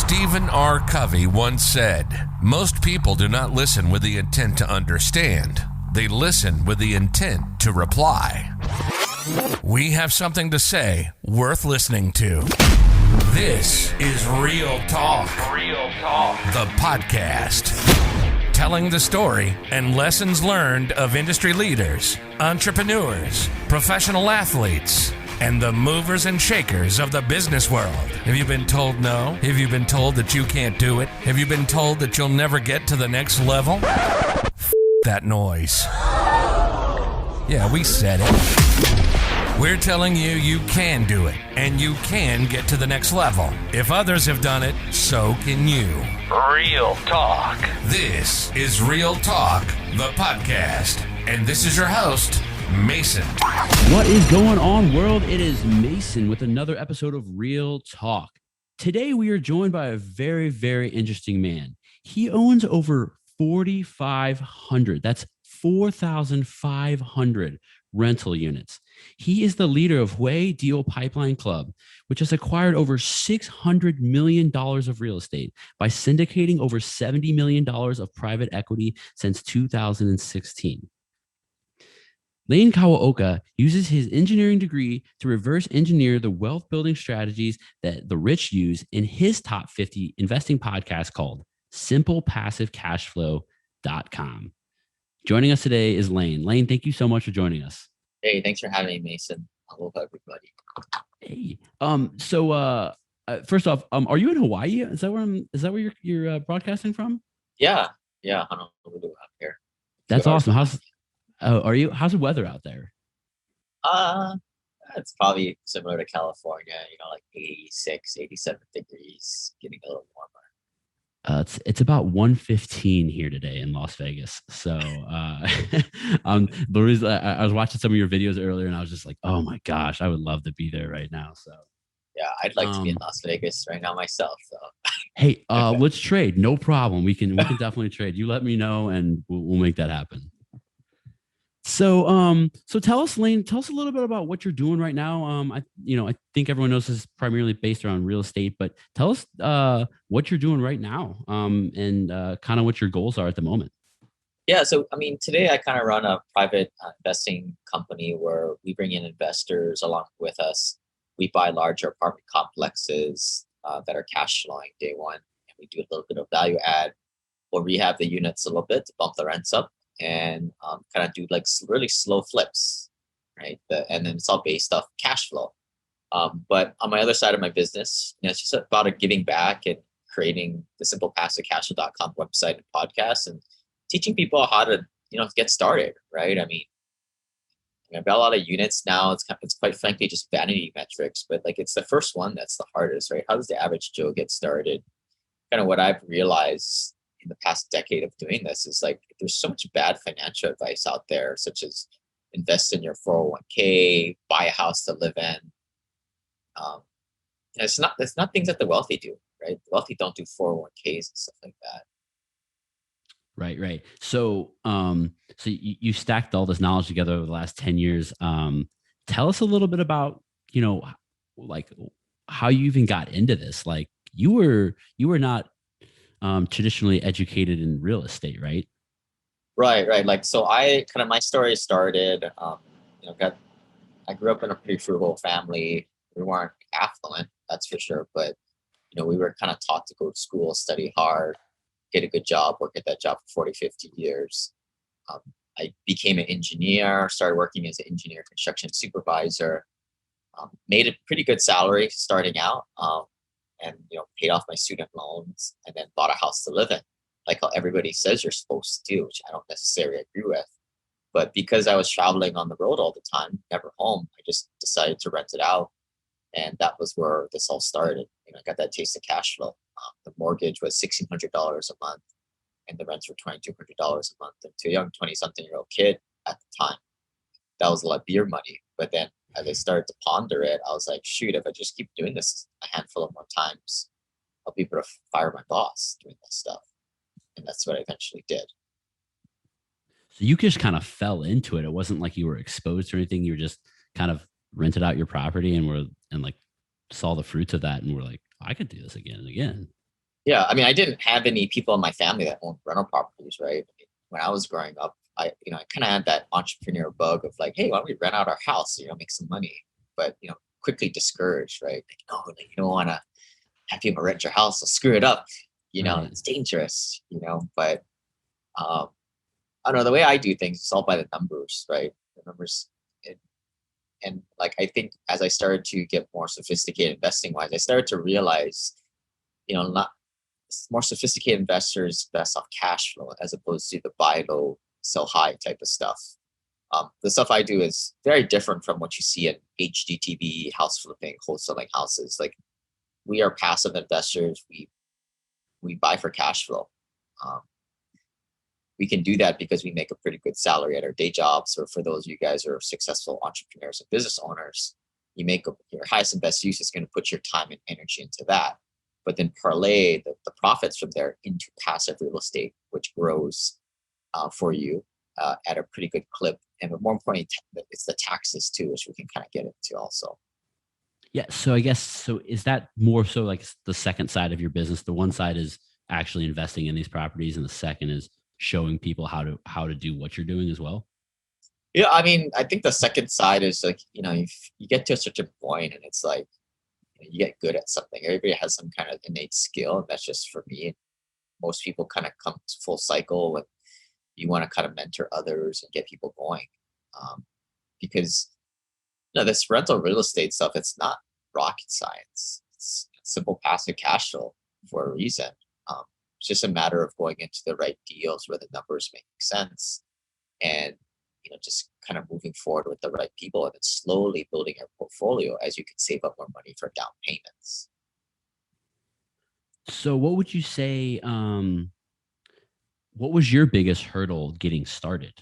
Stephen R. Covey once said, "Most people do not listen with the intent to understand. They listen with the intent to reply." We have something to say worth listening to. This is Real Talk. Real Talk. The podcast. Telling the story and lessons learned of industry leaders, entrepreneurs, professional athletes, and the movers and shakers of the business world. Have you been told no? Have you been told that you can't do it? Have you been told that you'll never get to the next level? That noise. Yeah, we said it. We're telling you you can do it, and you can get to the next level. If others have done it, so can you. Real Talk. This is Real Talk, the podcast. And this is your host, Mason. What is going on, world? It is Mason with another episode of Real Talk. Today, we are joined by a very, very interesting man. He owns over 4,500. That's 4,500 rental units. He is the leader of Hue Deal Pipeline Club, which has acquired over $600 million of real estate by syndicating over $70 million of private equity since 2016. Lane Kawaoka uses his engineering degree to reverse engineer the wealth building strategies that the rich use in his top 50 investing podcast called SimplePassiveCashflow.com. Joining us today is Lane. Lane, thank you so much for joining us. Hey, thanks for having me, Mason. Hello, everybody. Hey, first off, are you in Hawaii? Is that where you're broadcasting from? Yeah, Honolulu out here. That's awesome. How's the weather out there? It's probably similar to California, like 86, 87 degrees, getting a little warmer. It's about 1:15 here today in Las Vegas. So the reason I was watching some of your videos earlier and I was just like, oh my gosh, I would love to be there right now. So yeah, I'd like to be in Las Vegas right now myself. So hey, let's trade. No problem. We can definitely trade. You let me know and we'll make that happen. So tell us, Lane, a little bit about what you're doing right now. I think everyone knows this is primarily based around real estate, but tell us what you're doing right now, and kind of what your goals are at the moment. Yeah, so today I kind of run a private investing company where we bring in investors along with us. We buy larger apartment complexes that are cash flowing day one, and we do a little bit of value add or rehab the units a little bit to bump the rents up. And kind of do like really slow flips, right? And then it's all based off cash flow. But on my other side of my business, it's just about giving back and creating the SimplePassiveCashflow.com website and podcast and teaching people how to, get started, right? I've got a lot of units now. It's quite frankly just vanity metrics, but like it's the first one that's the hardest, right? How does the average Joe get started? Kind of what I've realized in the past decade of doing this is like there's so much bad financial advice out there, such as invest in your 401k, buy a house to live in. It's not things that the wealthy do, right? The wealthy don't do 401ks and stuff like that. Right. So you stacked all this knowledge together over the last 10 years. Tell us a little bit about, like how you even got into this. Like you were not traditionally educated in real estate, right? Right. Like, so my story started, I grew up in a pretty frugal family. We weren't affluent, that's for sure. But, we were kind of taught to go to school, study hard, get a good job, work at that job for 40, 50 years. I became an engineer, started working as an engineer construction supervisor, made a pretty good salary starting out. And paid off my student loans and then bought a house to live in, like how everybody says you're supposed to do, which I don't necessarily agree with. But because I was traveling on the road all the time, never home, I just decided to rent it out. And that was where this all started. I got that taste of cash flow. The mortgage was $1,600 a month and the rents were $2,200 a month. And to a young 20-something-year-old kid at the time, that was a lot of beer money. But then as I started to ponder it, I was like, shoot, if I just keep doing this a handful of more times, I'll be able to fire my boss doing this stuff. And that's what I eventually did. So you just kind of fell into it. It wasn't like you were exposed or anything. You were just kind of rented out your property and saw the fruits of that and were like, I could do this again and again. Yeah, I mean, I didn't have any people in my family that owned rental properties, right? When I was growing up, I kind of had that entrepreneur bug of like, hey, why don't we rent out our house, make some money? But quickly discouraged, right? Like, no, like, you don't want to have people rent your house, so screw it up. Right. It's dangerous, But um, I don't know, the way I do things is all by the numbers, right? The numbers, and, and like I think as I started to get more sophisticated investing wise, I started to realize, not more sophisticated investors best off cash flow as opposed to the buy low, sell high type of stuff. The stuff I do is very different from what you see in HGTV, house flipping, wholesaling houses. Like we are passive investors. We buy for cash flow. Um, we can do that because we make a pretty good salary at our day jobs. Or for those of you guys who are successful entrepreneurs and business owners, your highest and best use is going to put your time and energy into that, but then parlay the profits from there into passive real estate, which grows for you at a pretty good clip. And more importantly, it's the taxes too, which we can kind of get into also. Yeah. So I guess, so is that more so like the second side of your business? The one side is actually investing in these properties, and the second is showing people how to do what you're doing as well. Yeah, I mean, I think the second side is like, you get to a certain point and it's like, you get good at something. Everybody has some kind of innate skill. And that's just for me. Most people kind of come to full cycle when you want to kind of mentor others and get people going. Because this rental real estate stuff, it's not rocket science. It's simple passive cash flow for a reason. Um, it's just a matter of going into the right deals where the numbers make sense, and just kind of moving forward with the right people, and then slowly building your portfolio as you can save up more money for down payments. So what would you say, what was your biggest hurdle getting started?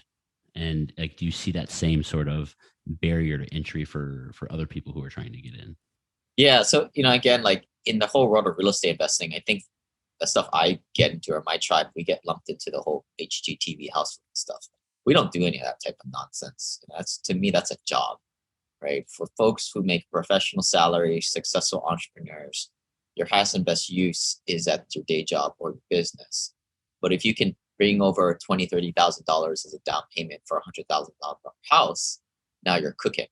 And like, do you see that same sort of barrier to entry for other people who are trying to get in? Yeah, so again, like in the whole world of real estate investing, I think the stuff I get into, or my tribe, we get lumped into the whole HGTV house stuff. We don't do any of that type of nonsense. That's, to me, that's a job, right? For folks who make professional salaries, successful entrepreneurs, your highest and best use is at your day job or your business. But if you can bring over $20,000-$30,000 as a down payment for $100,000 house, now you're cooking.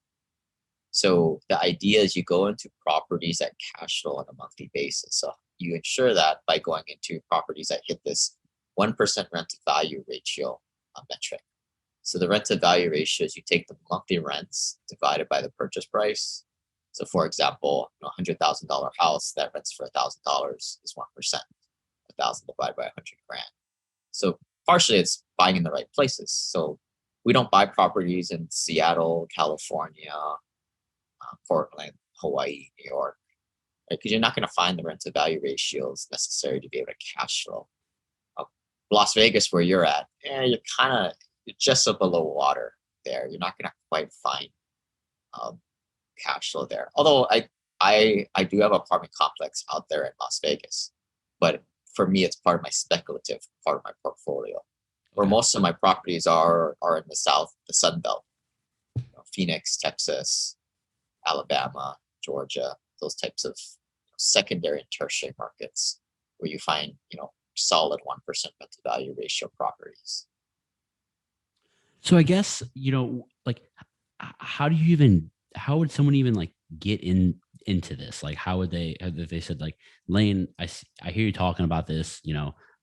So the idea is you go into properties that cash flow on a monthly basis. So you ensure that by going into properties that hit this 1% rent to value ratio metric. So the rent to value ratio is you take the monthly rents divided by the purchase price. So for example, $100,000 house that rents for $1,000 is 1%. 1,000 divided by 100 grand. So partially it's buying in the right places. So we don't buy properties in Seattle, California, Portland, Hawaii, New York, right? Because you're not going to find the rent to value ratios necessary to be able to cash flow. Uh, Las Vegas, where you're at, you're just up below water there. You're not going to quite find cash flow there. Although I do have an apartment complex out there in Las Vegas, but for me, it's part of my speculative part of my portfolio. Where most of my properties are in the South, the Sun Belt, Phoenix, Texas, Alabama, Georgia, those types of secondary and tertiary markets where you find, solid 1% rent to value ratio properties. So I guess, like, how would someone even like get into this? Like, how would they, if they said like, Lane, I hear you talking about this,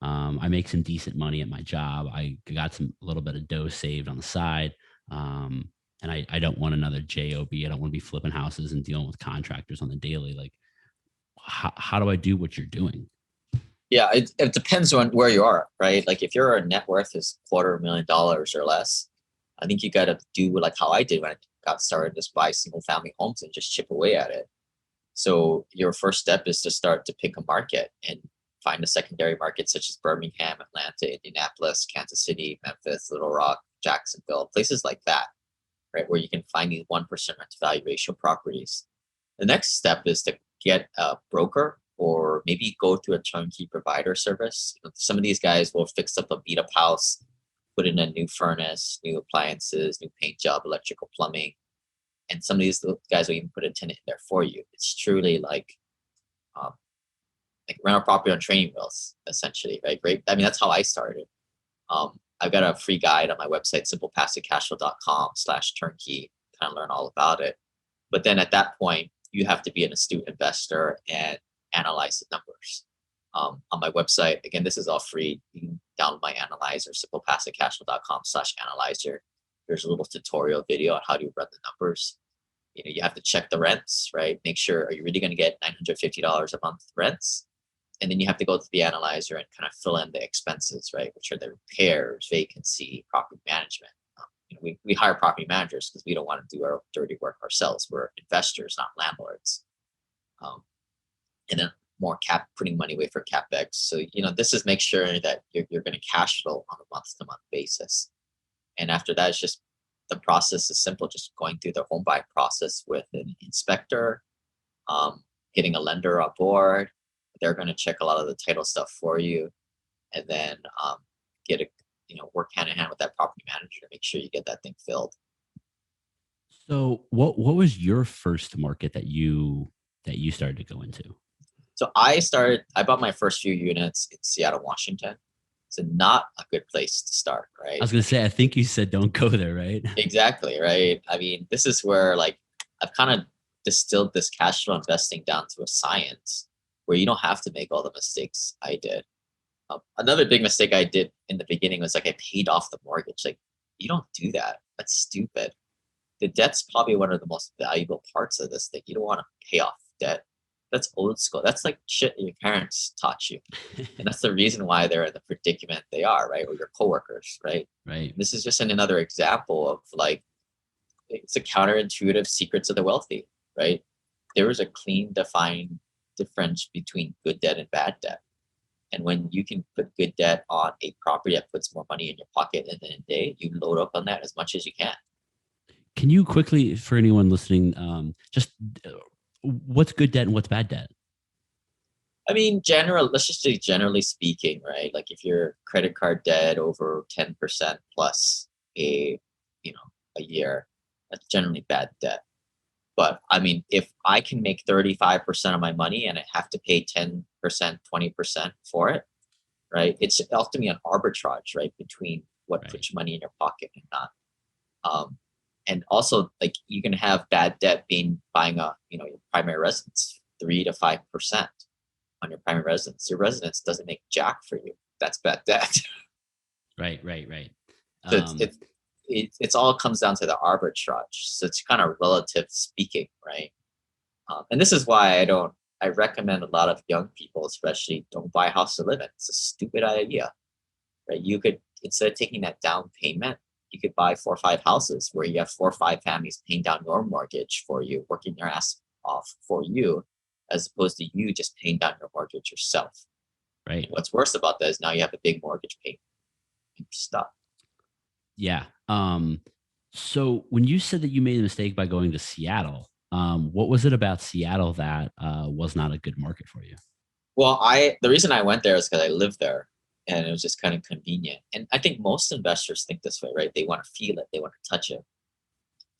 I make some decent money at my job. I got a little bit of dough saved on the side. And I don't want another job. I don't want to be flipping houses and dealing with contractors on the daily. Like, how do I do what you're doing? Yeah, it depends on where you are, right? Like if your net worth is $250,000 or less, I think you got to do like how I did when I got started, just buy single family homes and just chip away at it. So your first step is to start to pick a market and find a secondary market such as Birmingham, Atlanta, Indianapolis, Kansas City, Memphis, Little Rock, Jacksonville, places like that, right? Where you can find these 1% rent to value ratio properties. The next step is to get a broker or maybe go through a turnkey provider service. Some of these guys will fix up a beat up house, put in a new furnace, new appliances, new paint job, electrical, plumbing. And some of these guys will even put a tenant in there for you. It's truly like like rental property on training wheels, essentially, right? Great. I mean, that's how I started. I've got a free guide on my website, simplepassivecashflow.com/turnkey, kind of learn all about it. But then at that point, you have to be an astute investor and analyze the numbers. On my website, again, this is all free. You can download my analyzer, simplepassivecashflow.com/analyzer. There's a little tutorial video on how to run the numbers. You have to check the rents, right? Make sure, are you really going to get $950 a month rents? And then you have to go to the analyzer and kind of fill in the expenses, right? Which are the repairs, vacancy, property management. We hire property managers because we don't want to do our dirty work ourselves. We're investors, not landlords. And then putting money away for CapEx. So, this is make sure that you're going to cash flow on a month-to-month basis. And after that, it's just, the process is simple, just going through the home buying process with an inspector, getting a lender on board. They're going to check a lot of the title stuff for you, and then work hand in hand with that property manager to make sure you get that thing filled. So what was your first market that you started to go into? So I bought my first few units in Seattle, Washington. It's not a good place to start, right? I was going to say, I think you said don't go there, right? Exactly, right? I mean, this is where I've kind of distilled this cash flow investing down to a science where you don't have to make all the mistakes I did. Another big mistake I did in the beginning was I paid off the mortgage. You don't do that. That's stupid. The debt's probably one of the most valuable parts of this thing. You don't want to pay off debt. That's old school. That's like shit your parents taught you. And that's the reason why they're in the predicament they are, right? Or your coworkers, right? Right. This is just another example of it's a counterintuitive secrets of the wealthy, right? There is a clean, defined difference between good debt and bad debt. And when you can put good debt on a property that puts more money in your pocket at the end of the day, you load up on that as much as you can. Can you quickly, for anyone listening, what's good debt and what's bad debt? I mean, let's just say generally speaking, right? Like if your credit card debt over 10% plus a year, that's generally bad debt. But I mean, if I can make 35% of my money and I have to pay 10%, 20% for it, right? It's ultimately an arbitrage, right? Between what puts money in your pocket and not. And also, you can have bad debt buying your primary residence, 3 to 5% on your primary residence. Your residence doesn't make jack for you. That's bad debt. Right. So it's all comes down to the arbitrage. So it's kind of relative speaking, right? And this is why I recommend a lot of young people, especially, don't buy a house to live in. It's a stupid idea, right? You could, instead of taking that down payment, you could buy 4 or 5 houses where you have 4 or 5 families paying down your mortgage for you, working your ass off for you, as opposed to you just paying down your mortgage yourself. Right. And what's worse about that is now you have a big mortgage payment. You're stuck. Yeah. So when you said that you made a mistake by going to Seattle, what was it about Seattle that was not a good market for you? Well, the reason I went there is because I lived there. And it was just kind of convenient. And I think most investors think this way, right? They want to feel it. They want to touch it.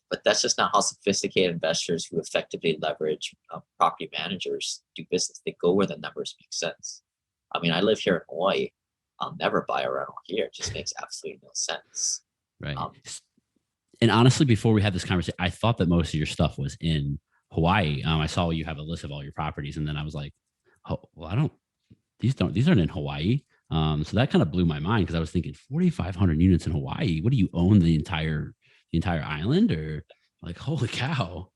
But that's just not how sophisticated investors who effectively leverage property managers do business. They go where the numbers make sense. I mean, I live here in Hawaii. I'll never buy a rental here. It just makes absolutely no sense. Right. And honestly, before we had this conversation, I thought that most of your stuff was in Hawaii. I saw you have a list of all your properties. And then I was like, oh, well, these aren't in Hawaii. So that kind of blew my mind because I was thinking 4,500 units in Hawaii. What do you own the entire island, or holy cow?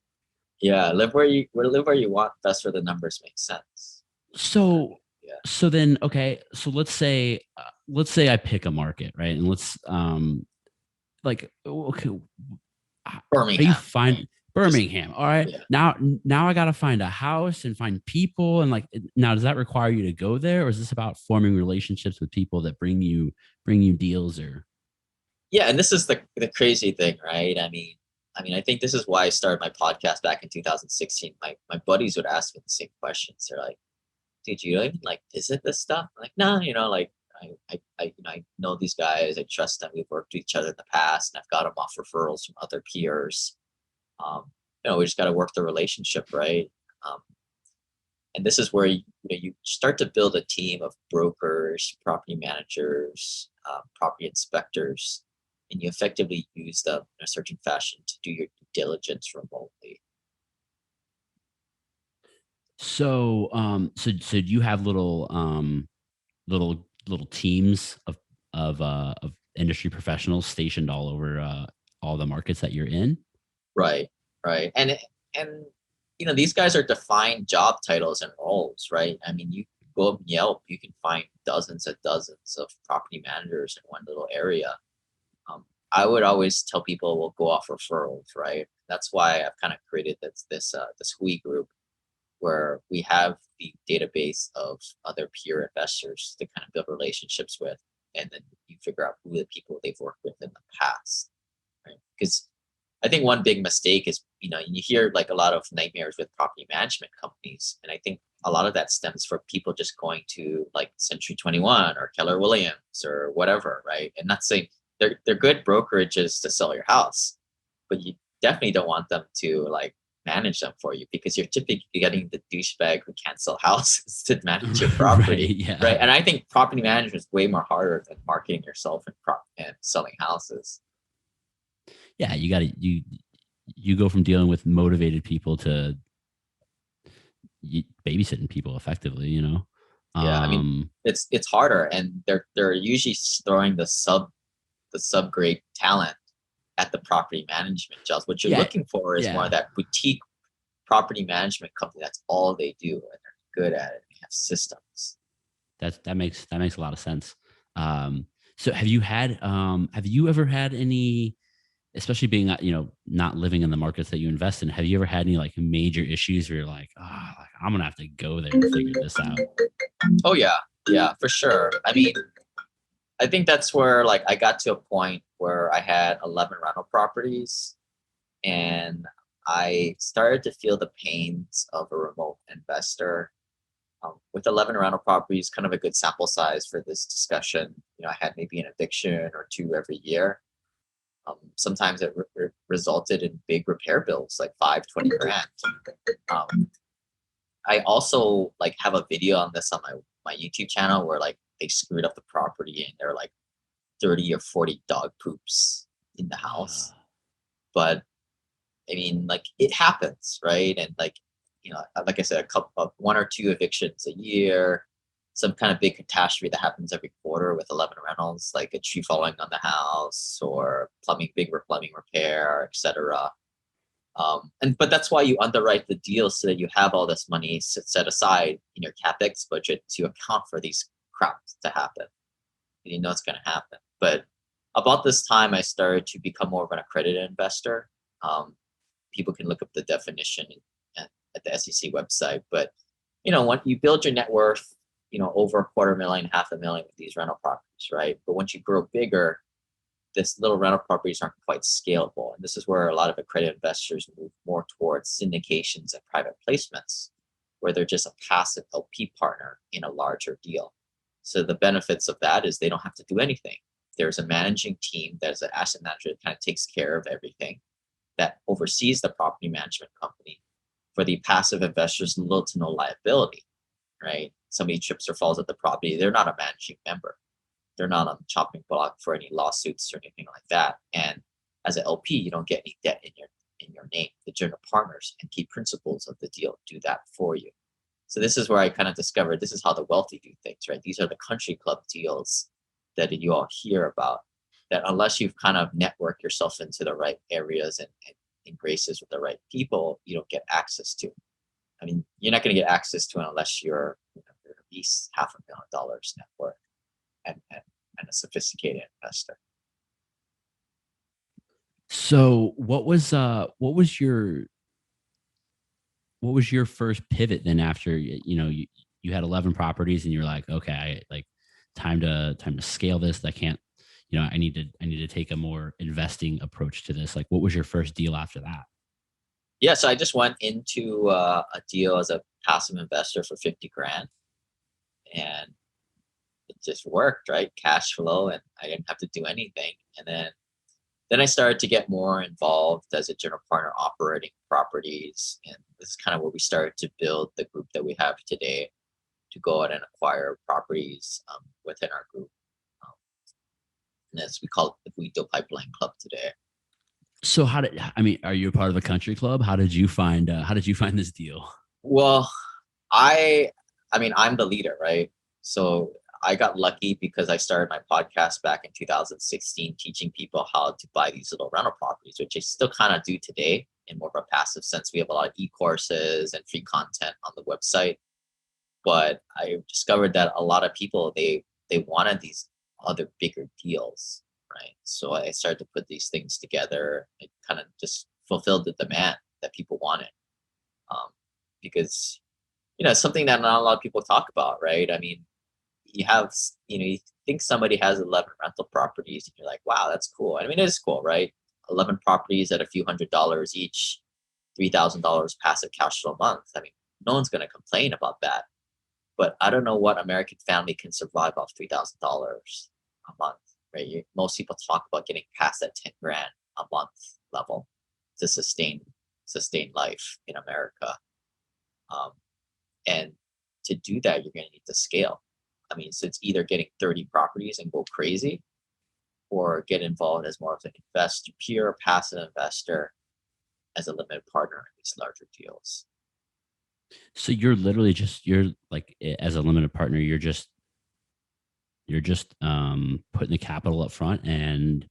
Yeah, live where you want. That's where the numbers make sense. So then, okay. So let's say I pick a market, right? And let's okay, Birmingham. You find Birmingham. All right. Yeah. Now I got to find a house and find people. And now, does that require you to go there, or is this about forming relationships with people that bring you deals? Or yeah, and this is the crazy thing, right? I mean, I think this is why I started my podcast back in 2016. My buddies would ask me the same questions. They're like, "Dude, you don't even visit this stuff?" I'm like, no, I know these guys. I trust them. We've worked with each other in the past, and I've got them off referrals from other peers. We just got to work the relationship, right? And this is where you start to build a team of brokers, property managers, property inspectors, and you effectively use them in a certain fashion to do your due diligence remotely. So, so do you have little teams of industry professionals stationed all over all the markets that you're in? Right, right. And these guys are defined job titles and roles, right? I mean, you go up Yelp, you can find dozens and dozens of property managers in one little area. I would always tell people we'll go off referrals, right? That's why I've kind of created this Hui group where we have the database of other peer investors to kind of build relationships with, and then you figure out who the people they've worked with in the past, right? Because I think one big mistake is, you hear like a lot of nightmares with property management companies. And I think a lot of that stems from people just going to like Century 21 or Keller Williams or whatever, right? And not saying they're good brokerages to sell your house, but you definitely don't want them to like manage them for you, because you're typically getting the douchebag who can't sell houses to manage your property. Right, yeah. Right. And I think property management is way more harder than marketing yourself and selling houses. Yeah, you go from dealing with motivated people to babysitting people effectively, Yeah, I mean, it's harder, and they're usually throwing the subgrade talent at the property management jobs. What you're Yeah, looking for is more yeah. of that boutique property management company that's all they do and they're good at it. They have systems. That makes a lot of sense. So have you ever had any, especially being not living in the markets that you invest in, have you ever had any like major issues where you're like, like, I'm gonna have to go there and figure this out? Oh yeah, for sure. I mean, I think that's where like I got to a point where I had 11 rental properties, and I started to feel the pains of a remote investor. With 11 rental properties, kind of a good sample size for this discussion. I had maybe an eviction or two every year. Sometimes it resulted in big repair bills, like 5-20 grand. Um, I also like have a video on this on my YouTube channel where like they screwed up the property and there are like 30 or 40 dog poops in the house. But I mean, like it happens, right? And like, like I said, a couple of 1 or 2 evictions a year, some kind of big catastrophe that happens every quarter with 11 rentals, like a tree falling on the house or big plumbing repair, etc. But that's why you underwrite the deal so that you have all this money set aside in your capex budget to account for these craps to happen. You know it's going to happen. But about this time, I started to become more of an accredited investor. People can look up the definition at the SEC website. But when you build your net worth, over $250,000, $500,000 with these rental properties, right? But once you grow bigger, this little rental properties aren't quite scalable. And this is where a lot of accredited investors move more towards syndications and private placements, where they're just a passive LP partner in a larger deal. So the benefits of that is they don't have to do anything. There's a managing team, there's an asset manager that kind of takes care of everything, that oversees the property management company. For the passive investors, little to no liability, right? Somebody trips or falls at the property, they're not a managing member. They're not on the chopping block for any lawsuits or anything like that. And as an LP, you don't get any debt in your name. The general partners and key principals of the deal do that for you. So this is where I kind of discovered this is how the wealthy do things, right? These are the country club deals that you all hear about, that unless you've kind of networked yourself into the right areas and graces with the right people, you don't get access to. I mean, you're not going to get access to it unless you're at least $500,000 net worth and a sophisticated investor. So what was your first pivot then after you had 11 properties and you're like, okay, time to scale this. I can't, I need to take a more investing approach to this. Like, what was your first deal after that? Yeah, so I just went into a deal as a passive investor for 50 grand, and it just worked, right? Cash flow, and I didn't have to do anything. And then then I started to get more involved as a general partner operating properties. And this is kind of where we started to build the group that we have today to go out and acquire properties within our group. Um, and as we call it, the Deal Pipeline Club today. So are you a part of a country club? How did you find this deal? Well, I mean, I'm the leader, right? So I got lucky because I started my podcast back in 2016, teaching people how to buy these little rental properties, which I still kind of do today in more of a passive sense. We have a lot of e-courses and free content on the website. But I discovered that a lot of people, they wanted these other bigger deals, right? So I started to put these things together. It kind of just fulfilled the demand that people wanted. Um, because it's something that not a lot of people talk about, right? I mean, you think somebody has 11 rental properties and you're like, wow, that's cool. I mean, it is cool, right? 11 properties at a few $100s each, $3,000 passive cash flow a month. I mean, no one's going to complain about that. But I don't know what American family can survive off $3,000 a month, right? Most people talk about getting past that 10 grand a month level to sustain life in America. And to do that, you're going to need to scale. I mean, so it's either getting 30 properties and go crazy, or get involved as more of an investor, pure passive investor, as a limited partner in these larger deals. So you're literally as a limited partner, you're just putting the capital up front and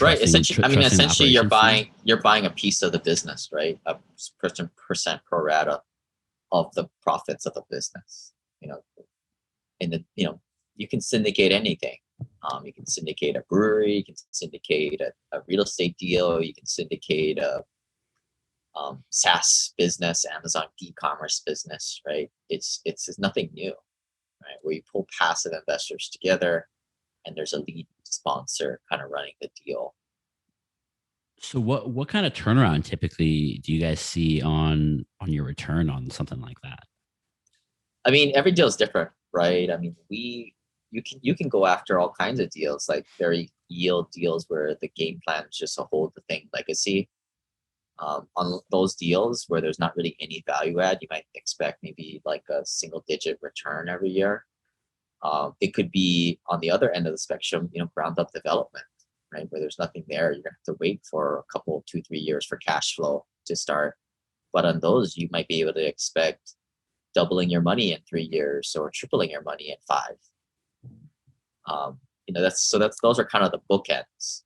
Right. Essentially, you're operations fee? buying a piece of the business, right? A percent pro rata of the profits of the business. You can syndicate anything. You can syndicate a brewery. You can syndicate a real estate deal. You can syndicate a SaaS business, Amazon e-commerce business, right? It's nothing new, right? Where you pull passive investors together, and there's a lead sponsor kind of running the deal. So what kind of turnaround typically do you guys see on your return on something like that? I mean, every deal is different, right? I mean, you can go after all kinds of deals, like very yield deals where the game plan is just to hold the thing legacy. On those deals where there's not really any value add, you might expect maybe like a single digit return every year. It could be on the other end of the spectrum, ground up development, right? Where there's nothing there. You're going to have to wait for a couple, 2-3 years for cash flow to start. But on those, you might be able to expect doubling your money in 3 years or tripling your money in 5. Those are kind of the bookends.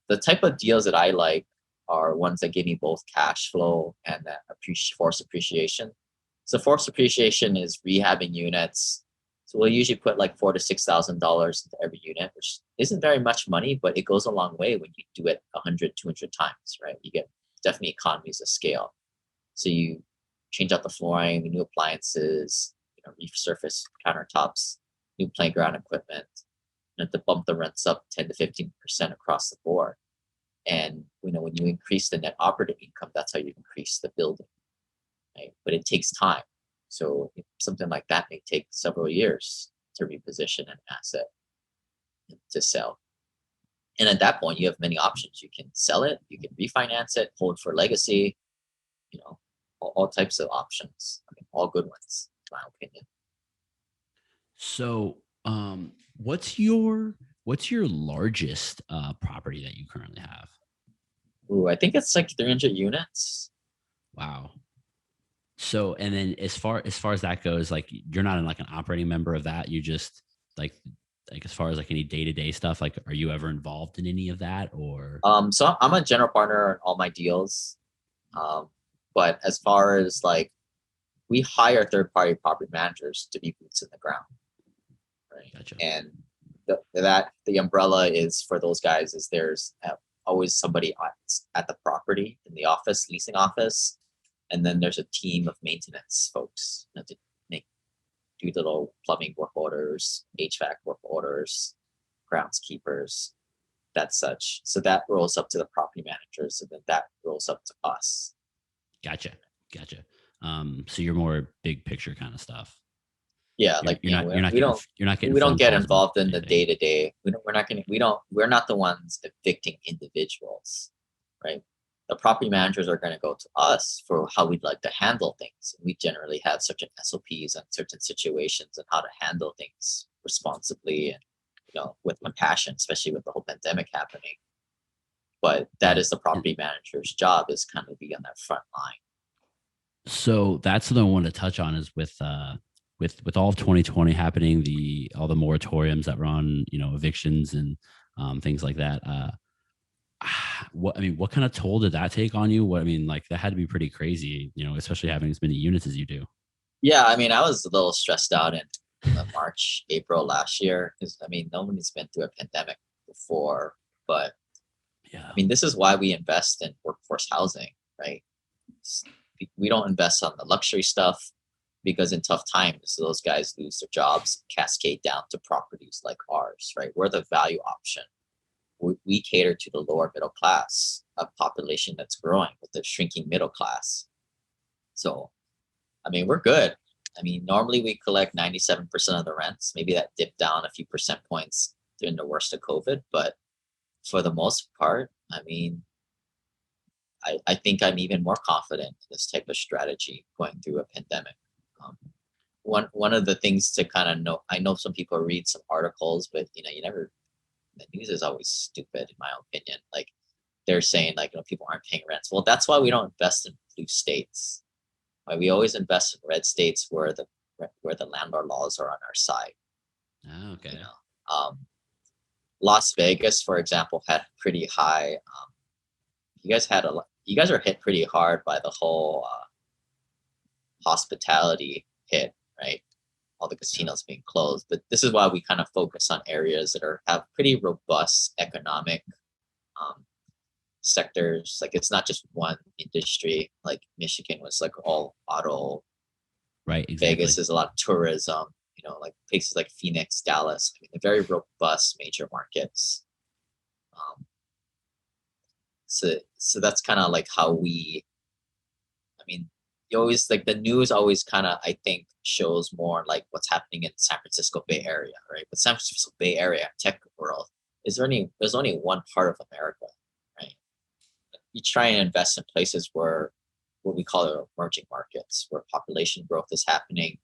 The type of deals that I like are ones that give me both cash flow and that forced appreciation. So forced appreciation is rehabbing units. So we'll usually put like $4,000 to $6,000 into every unit, which isn't very much money, but it goes a long way when you do it 100, 200 times, right? You get definitely economies of scale. So you change out the flooring, the new appliances, resurface countertops, new playground equipment, and to bump the rents up 10 to 15% across the board. And when you increase the net operating income, that's how you increase the building, right? But it takes time. So something like that may take several years to reposition an asset to sell. And at that point, you have many options. You can sell it, you can refinance it, hold for legacy, all types of options. I mean, all good ones, in my opinion. So, what's your largest property that you currently have? Ooh, I think it's like 300 units. Wow. So, and then as far as that goes, like you're not like an operating member of that. You just like as far as like any day-to-day stuff, like are you ever involved in any of that or? So I'm a general partner in all my deals. But as far as like, we hire third-party property managers to be boots in the ground, right? Gotcha. And the umbrella is for those guys is there's always somebody at the property in the office, leasing office, and then there's a team of maintenance folks to do little plumbing work orders, HVAC work orders, groundskeepers, that such. So that rolls up to the property managers, and then that rolls up to us. Gotcha. So you're more big picture kind of stuff. Yeah, like You're not you're not getting we don't phone get calls about involved in the anything. day to day. We're not the ones evicting individuals, right? The property managers are going to go to us for how we'd like to handle things. We generally have certain SOPs and certain situations and how to handle things responsibly and with compassion, especially with the whole pandemic happening. But that Yeah. is the property manager's job, is kind of be on that front line. So that's the one I wanted to touch on is with all of 2020 happening, all the moratoriums that were on, evictions and things like that. What kind of toll did that take on you? Like that had to be pretty crazy, especially having as many units as you do. Yeah, I mean, I was a little stressed out in March, April last year because nobody's been through a pandemic before. But Yeah. I mean, this is why we invest in workforce housing, right? We don't invest on the luxury stuff because in tough times, those guys lose their jobs, cascade down to properties like ours, right? We're the value option. We cater to the lower middle class, a population that's growing with the shrinking middle class. So, I mean, we're good. I mean, normally we collect 97% of the rents. Maybe that dipped down a few percent points during the worst of COVID, but for the most part, I mean, I think I'm even more confident in this type of strategy going through a pandemic. Um, one of the things to kind of know, I know some people read some articles, but you never. The news is always stupid, in my opinion. Like they're saying, like people aren't paying rents. Well, that's why we don't invest in blue states. Right? We always invest in red states where the landlord laws are on our side. Oh, okay. Las Vegas, for example, had pretty high. You guys are hit pretty hard by the whole hospitality hit, right? All the casinos being closed. But this is why we kind of focus on areas that have pretty robust economic sectors. Like it's not just one industry. Like Michigan was like all auto. Right. Exactly. Vegas is a lot of tourism. Like places like Phoenix, Dallas. I mean, they're very robust major markets. So that's kind of like how we. I mean, you always like the news always kind of I think shows more like what's happening in San Francisco Bay Area, right? But San Francisco Bay Area tech world there's only one part of America, right? You try and invest in places where what we call emerging markets, where population growth is happening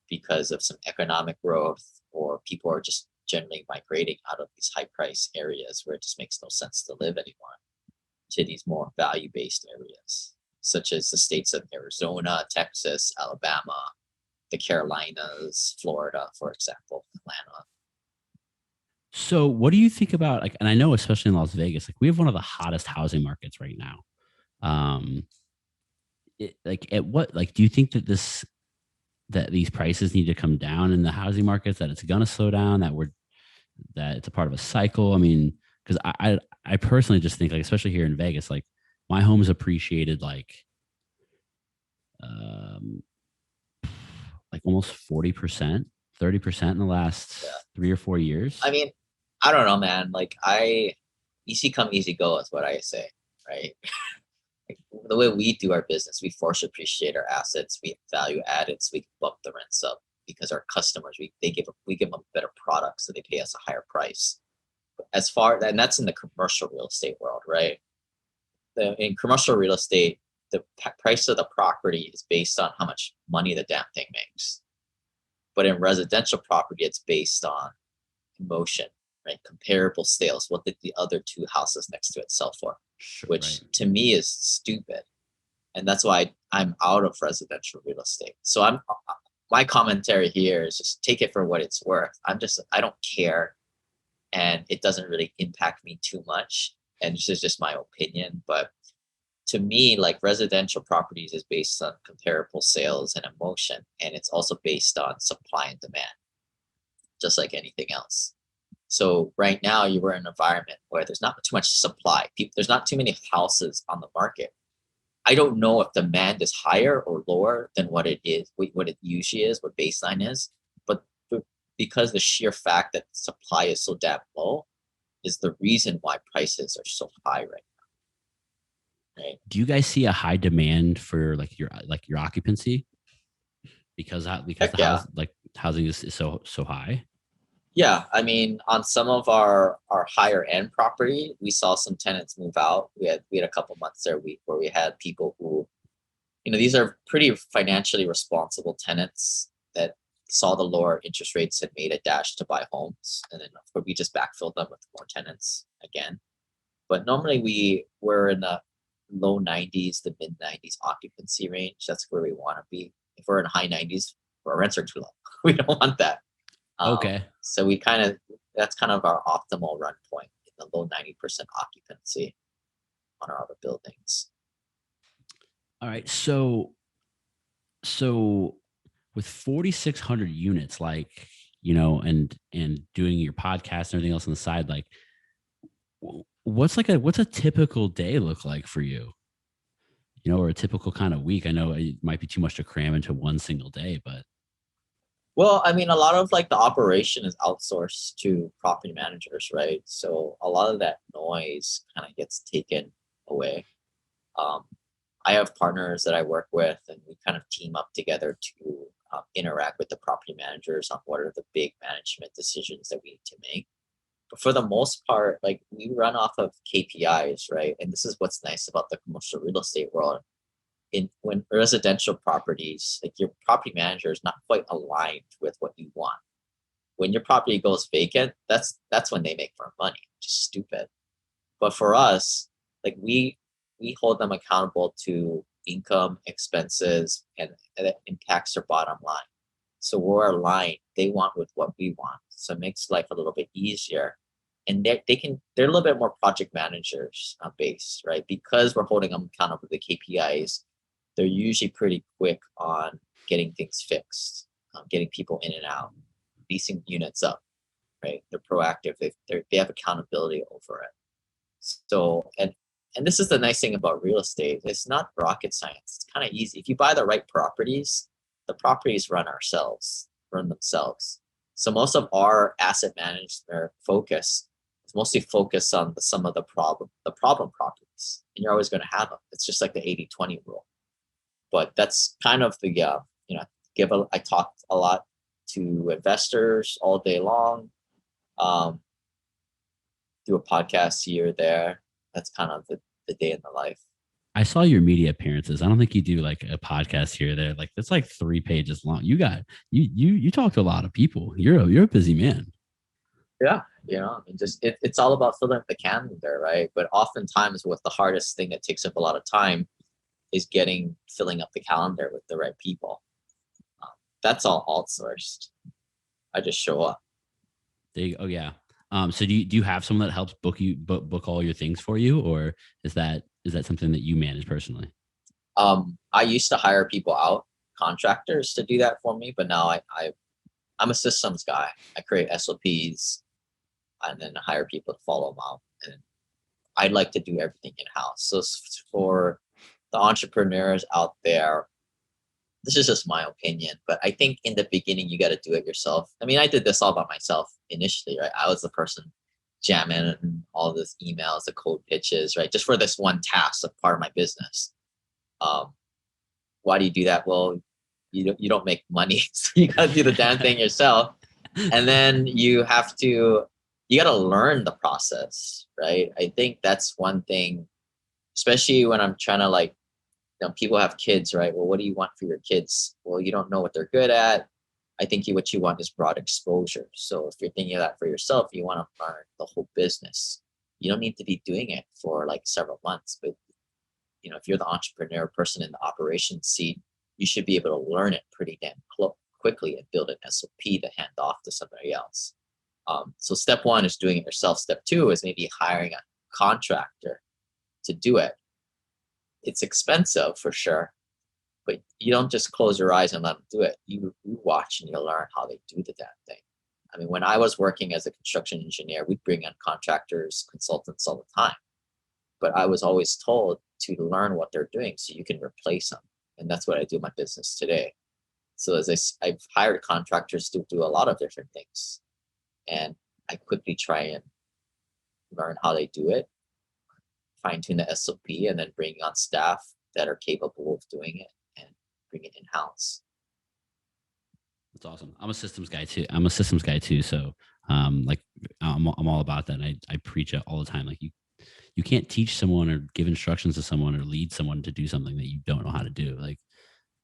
because of some economic growth, or people are just generally migrating out of these high price areas where it just makes no sense to live anymore to these more value based areas, such as the states of Arizona, Texas, Alabama, the Carolinas, Florida, for example, Atlanta. So what do you think about and I know especially in Las Vegas, we have one of the hottest housing markets right now. At what do you think that these prices need to come down in the housing markets, that it's going to slow down, that it's a part of a cycle? I mean, because I personally just think especially here in Vegas, my home's appreciated almost 40%, 30% in the last 3 or 4 years. I mean, I don't know, man. Easy come, easy go is what I say, right? The way we do our business, we force appreciate our assets, we value added, so we can bump the rents up because our customers, we give them a better product, so they pay us a higher price. And that's in the commercial real estate world, right? In commercial real estate, the price of the property is based on how much money the damn thing makes. But in residential property, it's based on emotion, right? Comparable sales. What did the other two houses next to it sell for? Sure, which right. to me is stupid. And that's why I'm out of residential real estate. So my commentary here is just take it for what it's worth. I don't care. And it doesn't really impact me too much. And this is just my opinion. But to me, residential properties is based on comparable sales and emotion. And it's also based on supply and demand, just like anything else. So right now you were in an environment where there's not too much supply. There's not too many houses on the market. I don't know if demand is higher or lower than what it is, what it usually is, what baseline is. But because the sheer fact that supply is so damn low is the reason why prices are so high right now. Right? Do you guys see a high demand for your occupancy? Because Heck the yeah. house housing is so high? Yeah, I mean, on some of our higher end property, we saw some tenants move out. We had a couple months there where we had people who, these are pretty financially responsible tenants that saw the lower interest rates and made a dash to buy homes, and then of course we just backfilled them with more tenants again. But normally we were in the low 90s, the mid 90s occupancy range. That's where we want to be. If we're in high 90s, our rents are too low. We don't want that. Okay. So that's kind of our optimal run point in the low 90% occupancy on our other buildings. All right. So with 4,600 units, like, and doing your podcast and everything else on the side, like, what's a typical day look like for you? Or a typical kind of week? I know it might be too much to cram into one single day, but Well, I mean, a lot of like the operation is outsourced to property managers, right? So a lot of that noise kind of gets taken away. Um, I have partners that I work with, and we kind of team up together to interact with the property managers on what are the big management decisions that we need to make. But for the most part, like we run off of KPIs, right? And this is what's nice about the commercial real estate world. When residential properties, like your property manager is not quite aligned with what you want. When your property goes vacant, that's when they make more money, which is stupid. But for us, like we hold them accountable to income, expenses, and it impacts their bottom line. So we're aligned. They want with what we want. So it makes life a little bit easier. And they're a little bit more project managers based, right? Because we're holding them accountable to the KPIs. They're usually pretty quick on getting things fixed, getting people in and out, leasing units up, right? They're proactive. They have accountability over it. So, and this is the nice thing about real estate. It's not rocket science. It's kind of easy. If you buy the right properties, the properties run themselves. So most of our asset management focus is mostly focused on some of the problem properties. And you're always going to have them. It's just like the 80-20 rule. But that's kind of the, I talk a lot to investors all day long. Do a podcast here or there. That's kind of the day in the life. I saw your media appearances. I don't think you do like a podcast here or there. Like that's like 3 pages long. You talk to a lot of people. You're a busy man. Yeah, I mean, just it's all about filling up the calendar, right? But oftentimes, what the hardest thing that takes up a lot of time is filling up the calendar with the right people. That's all outsourced. I just show up. Oh yeah. So do you have someone that helps book all your things for you, or is that something that you manage personally? I used to hire people out, contractors, to do that for me, but now I'm a systems guy. I create SOPs and then hire people to follow them out. And I'd like to do everything in house. So for the entrepreneurs out there, this is just my opinion, but I think in the beginning you got to do it yourself. I mean, I did this all by myself initially, right? I was the person jamming all these emails, the code pitches, right? Just for this one task, a part of my business. Why do you do that? Well, you don't make money, so you got to do the damn thing yourself, and then you got to learn the process, right? I think that's one thing, especially when I'm trying to people have kids, right? Well, what do you want for your kids? Well, you don't know what they're good at. I think what you want is broad exposure. So if you're thinking of that for yourself, you want to learn the whole business. You don't need to be doing it for like several months, but if you're the entrepreneur person in the operations seat, you should be able to learn it pretty damn quickly and build an SOP to hand off to somebody else. So step one is doing it yourself. Step two is maybe hiring a contractor to do it. It's expensive for sure, but you don't just close your eyes and let them do it. You watch and you learn how they do the damn thing. I mean, when I was working as a construction engineer, we'd bring in contractors, consultants all the time, but I was always told to learn what they're doing so you can replace them. And that's what I do in my business today. So I've hired contractors to do a lot of different things, and I quickly try and learn how they do it, fine tune the SOP, and then bring on staff that are capable of doing it and bring it in house. That's awesome. I'm a systems guy too. So like I'm all about that. And I preach it all the time. Like you can't teach someone or give instructions to someone or lead someone to do something that you don't know how to do. Like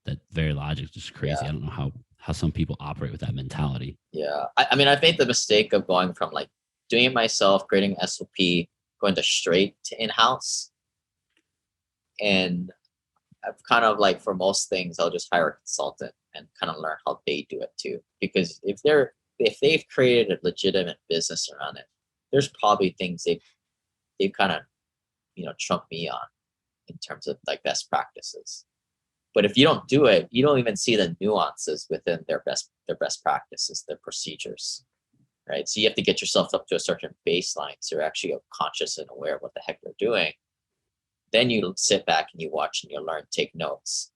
that very logic is just crazy. Yeah. I don't know how some people operate with that mentality. Yeah. I mean, I've made the mistake of going from like doing it myself, creating SOP, going to straight to in-house. And I've kind of like, for most things, I'll just hire a consultant and kind of learn how they do it too. Because if they've created a legitimate business around it, there's probably things they've kind of, trumped me on in terms of like best practices. But if you don't do it, you don't even see the nuances within their best practices, their procedures, right? So you have to get yourself up to a certain baseline so you're actually conscious and aware of what the heck they're doing. Then you sit back and you watch and you learn, take notes.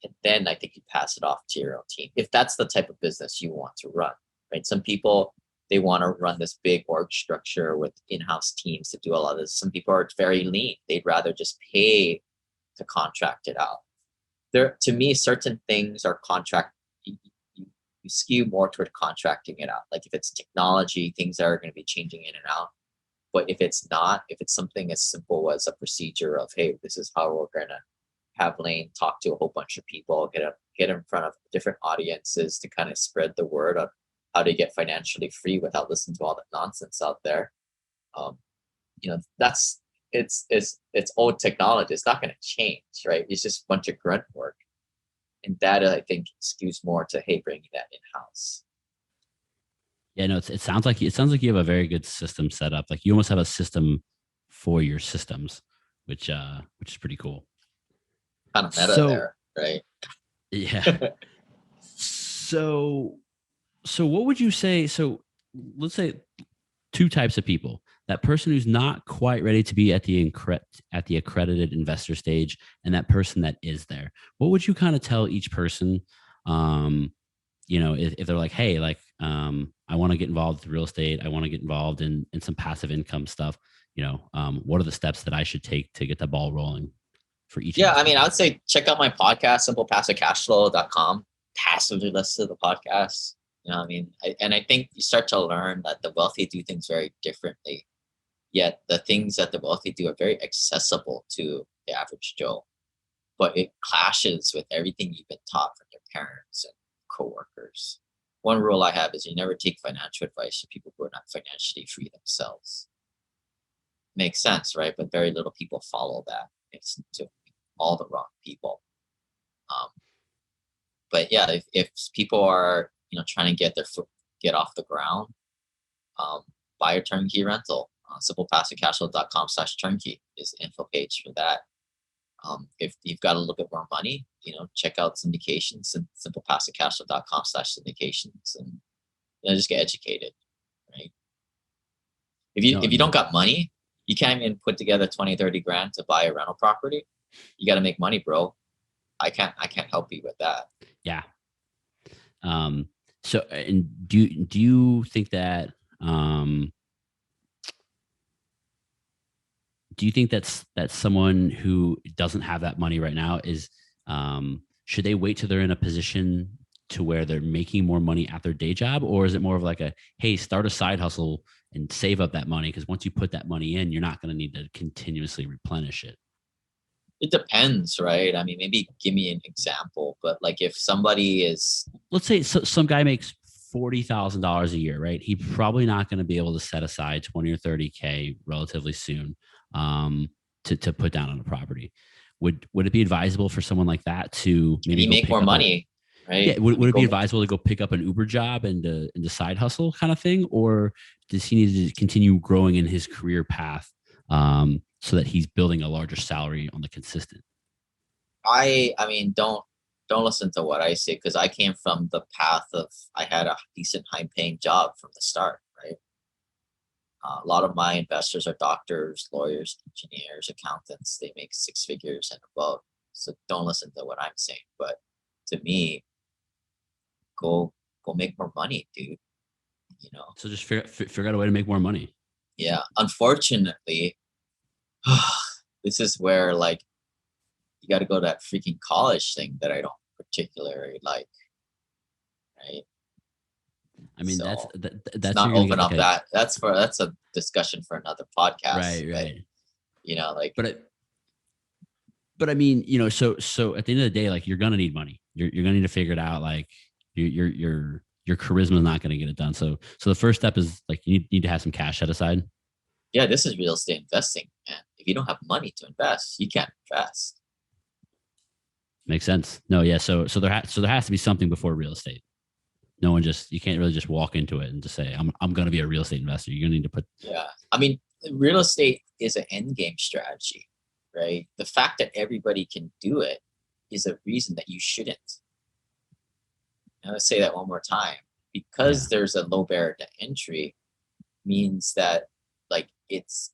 And then I think you pass it off to your own team. If that's the type of business you want to run, right? Some people, they want to run this big org structure with in-house teams to do a lot of this. Some people are very lean. They'd rather just pay to contract it out. To me, certain things are you skew more toward contracting it out. Like if it's technology, things that are going to be changing in and out. But if it's not, if it's something as simple as a procedure of, hey, this is how we're going to have Lane talk to a whole bunch of people, get in front of different audiences to kind of spread the word on how to get financially free without listening to all the nonsense out there. It's old technology. It's not going to change, right? It's just a bunch of grunt work. And that, I think, skews more to, hey, bringing that in-house. Yeah, no, it sounds like you have a very good system set up. Like you almost have a system for your systems, which is pretty cool. Kind of meta there, right? Yeah. So what would you say? So let's say two types of people: that person who's not quite ready to be at the accredited investor stage, and that person that is there. What would you kind of tell each person? If they're like, hey, like, I want to get involved with real estate, I want to get involved in some passive income stuff. What are the steps that I should take to get the ball rolling for each? Yeah, I mean, I would say check out my podcast, simplepassivecashflow.com. Passively listen to the podcast. I mean, I think you start to learn that the wealthy do things very differently. Yet the things that the wealthy do are very accessible to the average Joe. But it clashes with everything you've been taught from your parents and coworkers. One rule I have is you never take financial advice from people who are not financially free themselves. Makes sense, right? But very little people follow that. It's to all the wrong people. But yeah, if people are trying to get off the ground, buy a turnkey rental. Simplepassivecashflow.com/turnkey is the info page for that. If you've got a little bit more money, check out syndications and simplepassivecashflow.com/syndications and just get educated, right? If you don't got money, you can't even put together 20, 30 grand to buy a rental property. You got to make money, bro. I can't help you with that. Yeah. So, and do you think that, do you think that's someone who doesn't have that money right now is, should they wait till they're in a position to where they're making more money at their day job? Or is it more of like hey, start a side hustle and save up that money? Because once you put that money in, you're not going to need to continuously replenish it. It depends, right? I mean, maybe give me an example, but like if somebody is, let's say some guy makes $40,000 a year, right? He's probably not going to be able to set aside 20 or 30K relatively soon to put down on a property. Would it be advisable for someone like that to maybe make more money, right? Yeah, would it be advisable to go pick up an Uber job and the side hustle kind of thing, or does he need to continue growing in his career path so that he's building a larger salary on the consistent? I mean, don't listen to what I say, because I came from the path of I had a decent high-paying job from the start, right? A lot of my investors are doctors, lawyers, engineers, accountants. They make six figures and above. So don't listen to what I'm saying. But to me, go make more money, dude. So just figure out a way to make more money. Yeah. Unfortunately, this is where like you got to go to that freaking college thing that I don't particularly like, right? I mean, that's So that's not you're gonna get open up like a that's a discussion for another podcast. right, But right. like But I mean, so at the end of the day, like you're gonna need money. You're gonna need to figure it out. Like your charisma is not gonna get it done. So the first step is like you need to have some cash set aside. yeah, this is real estate investing. And if you don't have money to invest, you can't invest. Makes sense. No, yeah. So there has to be something before real estate. No one just you can't really just walk into it and just say I'm gonna be a real estate investor. You're gonna need to put Yeah. I mean, real estate is an end game strategy, right? The fact that everybody can do it is a reason that you shouldn't. And let's say that one more time. Because there's a low barrier to entry means that like it's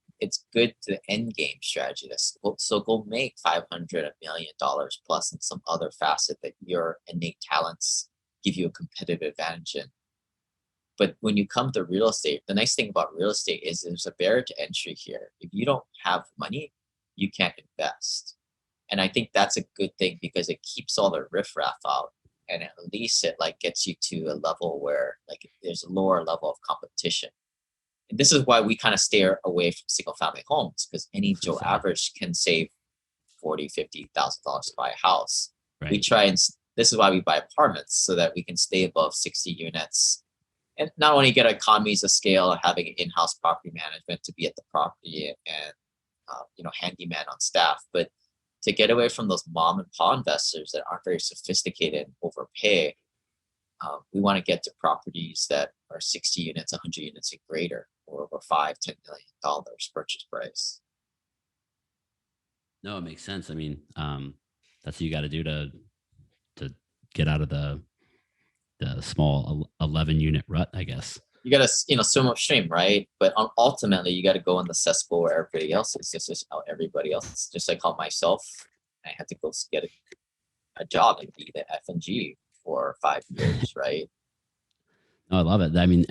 good to the end game strategy. So go make $500 million plus in some other facet that your innate talents give you a competitive advantage in. But when you come to real estate, the nice thing about real estate is there's a barrier to entry here. If you don't have money, you can't invest. And I think that's a good thing because it keeps all the riffraff out. And at least it like gets you to a level where like there's a lower level of competition. And this is why we kind of steer away from single family homes because any Joe average can save $40,000-$50,000 to buy a house. right. We try and this is why we buy apartments so that we can stay above 60 units and not only get economies of scale of having an in-house property management to be at the property and handyman on staff, but to get away from those mom and pop investors that aren't very sophisticated and overpay. We want to get to properties that are 60 units, 100 units and greater, or over $5-10 million purchase price. No, it makes sense. I mean, that's what you got to do to get out of the small 11 unit rut, I guess. You got to swim upstream, right? But ultimately, you got to go in the cesspool where everybody else is. This is how everybody else. Just like how myself, I had to go get a job and be the F&G for 5 years, right? Oh, I love it. I mean,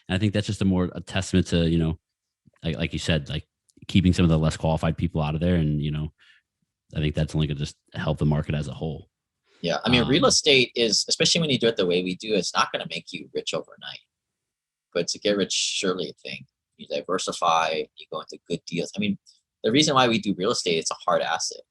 I think that's just a testament to, like you said, like keeping some of the less qualified people out of there. And, I think that's only going to just help the market as a whole. Yeah. I mean, real estate is, especially when you do it the way we do, it's not going to make you rich overnight, but it's a get rich surely thing. You diversify, you go into good deals. I mean, the reason why we do real estate, it's a hard asset.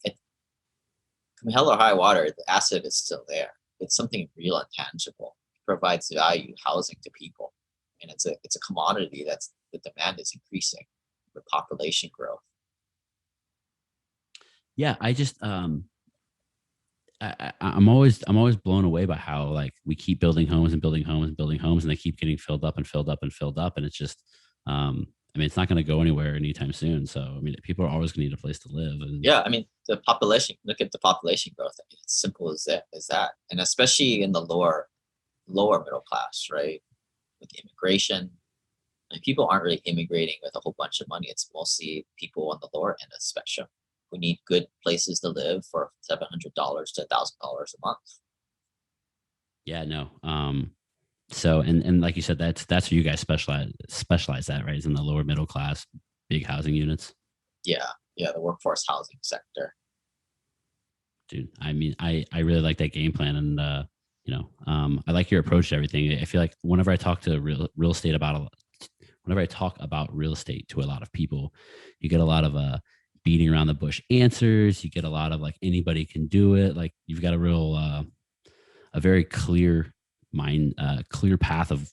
Come hell or high water, the asset is still there. It's something real and tangible. It provides value, housing to people, and it's a commodity that's the demand is increasing with population growth. Yeah, I just I'm always blown away by how like we keep building homes and building homes and building homes, and they keep getting filled up and filled up and filled up, and it's just I mean, it's not going to go anywhere anytime soon. So, I mean, people are always going to need a place to live. And yeah, I mean, the population. Look at the population growth. I mean, it's simple as that, and especially in the lower middle class, right? With immigration, and people aren't really immigrating with a whole bunch of money. It's mostly people on the lower end of the spectrum who need good places to live for $700 to $1,000 a month. Yeah, no. So and like you said, that's where you guys specialize at, right? Is in the lower middle class, big housing units. Yeah, the workforce housing sector. Dude, I mean, I really like that game plan, and I like your approach to everything. I feel like whenever I talk to real estate whenever I talk about real estate to a lot of people, you get a lot of beating around the bush answers. You get a lot of like anybody can do it. Like you've got a very clear clear path of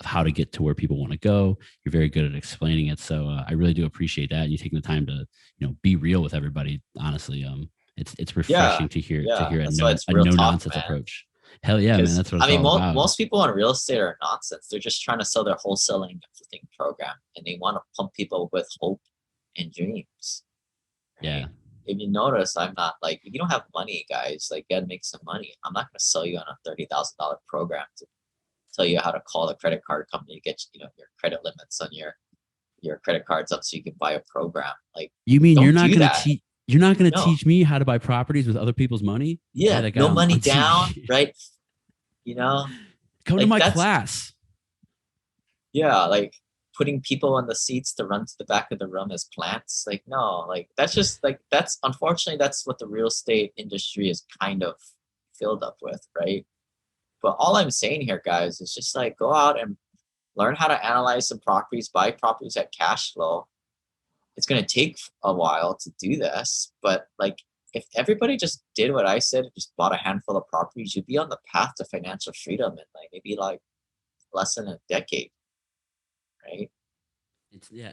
how to get to where people want to go. You're very good at explaining it. So I really do appreciate that. And you taking the time to, be real with everybody. Honestly, it's refreshing to hear a no nonsense approach. Hell yeah, man. That's what it's all about. Most people in real estate are nonsense. They're just trying to sell their wholesaling and flipping program, and they want to pump people with hope and dreams. Right? Yeah. If you notice, I'm not like, if you don't have money, guys, like, you gotta make some money. I'm not going to sell you on a $30,000 program to tell you how to call the credit card company to get your credit limits on your credit cards up so you can buy a program. Like, you mean you're not going to teach? You're not going to teach me how to buy properties with other people's money? Yeah, no money down, right? Come to my class. Yeah, like putting people on the seats to run to the back of the room as plants. Like, no, like that's just like, unfortunately, that's what the real estate industry is kind of filled up with, right? But all I'm saying here, guys, is just like go out and learn how to analyze some properties, buy properties at cash flow. It's going to take a while to do this, but like if everybody just did what I said, just bought a handful of properties, you'd be on the path to financial freedom in like maybe like less than a decade, right?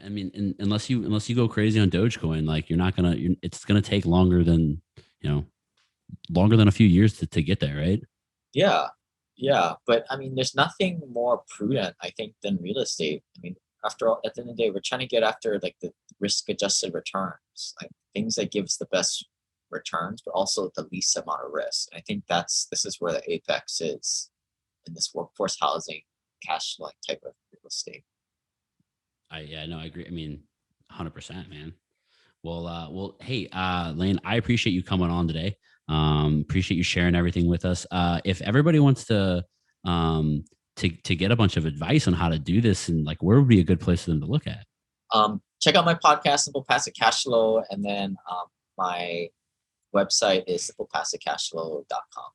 I mean, unless you go crazy on Dogecoin, like it's gonna take longer than a few years to get there, right? Yeah, but I mean, there's nothing more prudent, I think, than real estate. I mean, after all, at the end of the day, we're trying to get after like the risk-adjusted returns, like things that gives the best returns, but also the least amount of risk. And I think this is where the apex is in this workforce housing, cash flowing type of real estate. I agree. I mean, 100%, man. Well, hey, Lane, I appreciate you coming on today. Appreciate you sharing everything with us. If everybody wants to get a bunch of advice on how to do this, and like, where would be a good place for them to look at? Check out my podcast, Simple Passive Cash Flow, and then my website is simplepassivecashflow.com.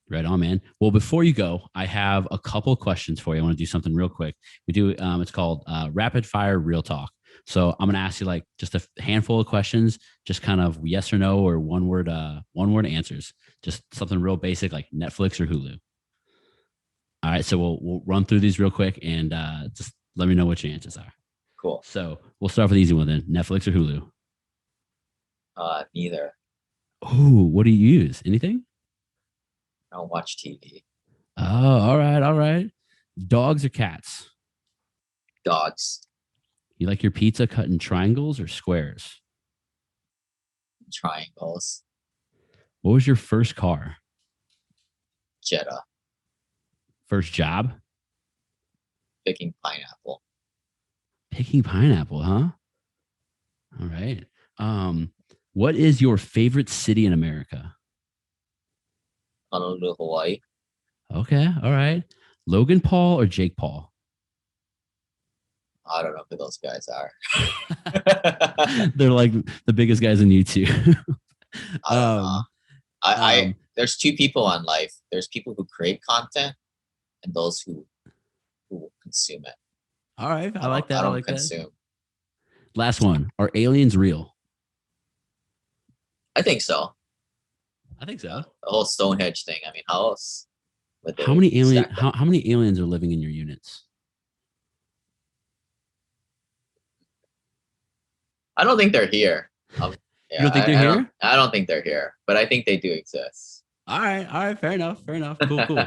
Right on, man. Well, before you go, I have a couple of questions for you. I want to do something real quick. We do, it's called Rapid Fire Real Talk. So I'm going to ask you like just a handful of questions, just kind of yes or no, or one word answers, just something real basic like Netflix or Hulu. All right. So we'll run through these real quick and just let me know what your answers are. Cool. So we'll start with the easy one then. Netflix or Hulu? Neither. Ooh, what do you use? Anything? I don't watch TV. Oh, all right. Dogs or cats? Dogs. You like your pizza cut in triangles or squares? Triangles. What was your first car? Jetta. First job? Picking pineapple. Picking pineapple, huh? All right. What is your favorite city in America? Honolulu, Hawaii. Okay, all right. Logan Paul or Jake Paul? I don't know who those guys are. They're like the biggest guys on YouTube. I don't know. There's two people on life. There's people who create content and those who consume it. All right, I like that. I don't consume. Last one. Are aliens real? I think so. I think so. The whole Stonehenge thing. I mean, how else? How many aliens are living in your units? I don't think they're here. You don't think they're here? I don't think they're here, but I think they do exist. All right. Fair enough. Cool.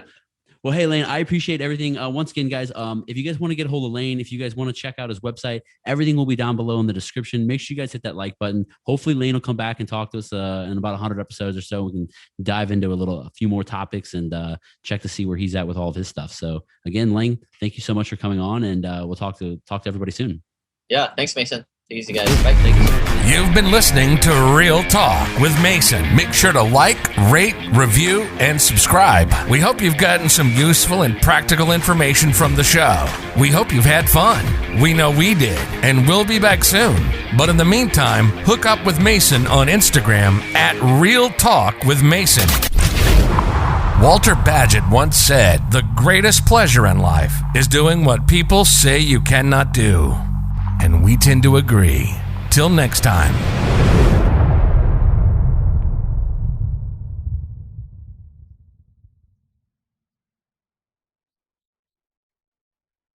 Well, hey, Lane, I appreciate everything. Once again, guys, if you guys want to get a hold of Lane, if you guys want to check out his website, everything will be down below in the description. Make sure you guys hit that like button. Hopefully, Lane will come back and talk to us in about 100 episodes or so. We can dive into a few more topics and check to see where he's at with all of his stuff. So, again, Lane, thank you so much for coming on, and we'll talk to everybody soon. Yeah, thanks, Mason. Take it easy, guys. Bye. Thank you. You've been listening to Real Talk with Mason. Make sure to like, rate, review, and subscribe. We hope you've gotten some useful and practical information from the show. We hope you've had fun. We know we did, and we'll be back soon. But in the meantime, hook up with Mason on Instagram at Real Talk with Mason. Walter Badgett once said, "The greatest pleasure in life is doing what people say you cannot do." And we tend to agree. Till next time.